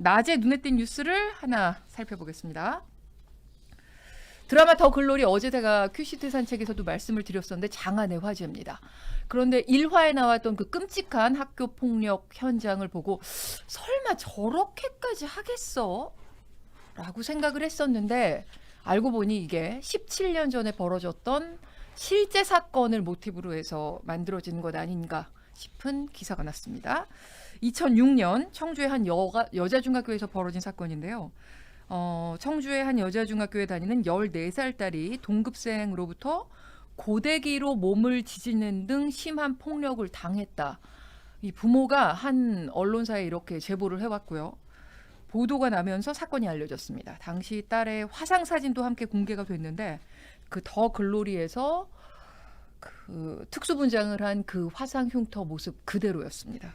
낮에 눈에 띈 뉴스를 하나 살펴보겠습니다. 드라마 더 글로리 어제 제가 큐시트 산책에서도 말씀을 드렸었는데 장안의 화제입니다. 그런데 1화에 나왔던 그 끔찍한 학교 폭력 현장을 보고 설마 저렇게까지 하겠어? 라고 생각을 했었는데 알고 보니 이게 17년 전에 벌어졌던 실제 사건을 모티브로 해서 만들어진 것 아닌가 싶은 기사가 났습니다. 2006년 청주의 한 여자 중학교에서 벌어진 사건인데요. 청주의 한 여자 중학교에 다니는 14살 딸이 동급생으로부터 고데기로 몸을 지지는 등 심한 폭력을 당했다. 이 부모가 한 언론사에 이렇게 제보를 해왔고요. 보도가 나면서 사건이 알려졌습니다. 당시 딸의 화상 사진도 함께 공개가 됐는데 그 더 글로리에서 그 특수분장을 한 그 화상 흉터 모습 그대로였습니다.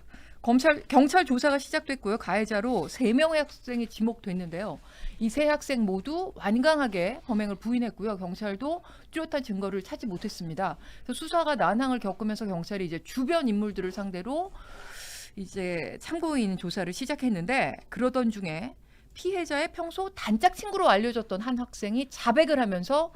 경찰 조사가 시작됐고요. 가해자로 3명의 학생이 지목됐는데요. 이 3학생 모두 완강하게 범행을 부인했고요. 경찰도 뚜렷한 증거를 찾지 못했습니다. 그래서 수사가 난항을 겪으면서 경찰이 이제 주변 인물들을 상대로 이제 참고인 조사를 시작했는데 그러던 중에 피해자의 평소 단짝 친구로 알려졌던 한 학생이 자백을 하면서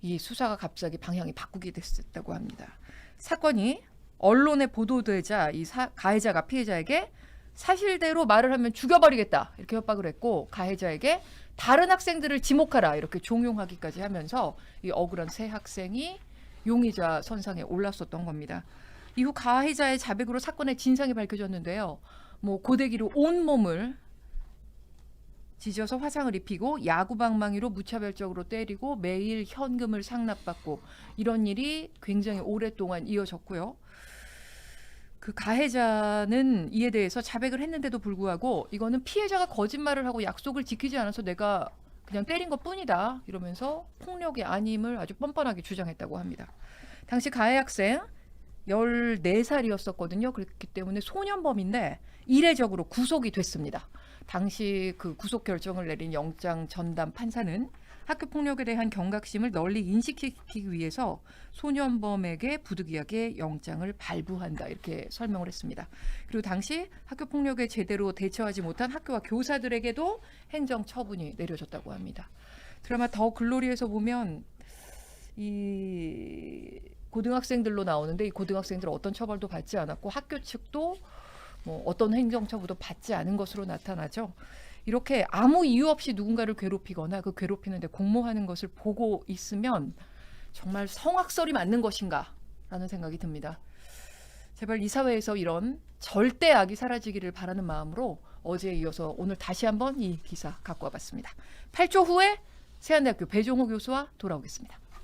이 수사가 갑자기 방향이 바꾸게 됐다고 합니다. 사건이 언론에 보도되자 이 가해자가 피해자에게 사실대로 말을 하면 죽여버리겠다 이렇게 협박을 했고 가해자에게 다른 학생들을 지목하라 이렇게 종용하기까지 하면서 이 억울한 세 학생이 용의자 선상에 올랐었던 겁니다. 이후 가해자의 자백으로 사건의 진상이 밝혀졌는데요. 고데기로 온 몸을 지져서 화상을 입히고 야구방망이로 무차별적으로 때리고 매일 현금을 상납받고 이런 일이 굉장히 오랫동안 이어졌고요. 그 가해자는 이에 대해서 자백을 했는데도 불구하고 이거는 피해자가 거짓말을 하고 약속을 지키지 않아서 내가 그냥 때린 것 뿐이다 이러면서 폭력이 아님을 아주 뻔뻔하게 주장했다고 합니다. 당시 가해 학생 14살이었었거든요. 그렇기 때문에 소년범인데 이례적으로 구속이 됐습니다. 당시 그 구속 결정을 내린 영장 전담 판사는 학교 폭력에 대한 경각심을 널리 인식시키기 위해서 소년범에게 부득이하게 영장을 발부한다 이렇게 설명을 했습니다. 그리고 당시 학교 폭력에 제대로 대처하지 못한 학교와 교사들에게도 행정 처분이 내려졌다고 합니다. 드라마 더 글로리에서 보면 이 고등학생들로 나오는데 이 고등학생들 어떤 처벌도 받지 않았고 학교 측도 어떤 행정처분도 받지 않은 것으로 나타나죠. 이렇게 아무 이유 없이 누군가를 괴롭히거나 그 괴롭히는데 공모하는 것을 보고 있으면 정말 성악설이 맞는 것인가 라는 생각이 듭니다. 제발 이 사회에서 이런 절대 악이 사라지기를 바라는 마음으로 어제에 이어서 오늘 다시 한번 이 기사 갖고 와봤습니다. 8초 후에 세안대학교 배종호 교수와 돌아오겠습니다.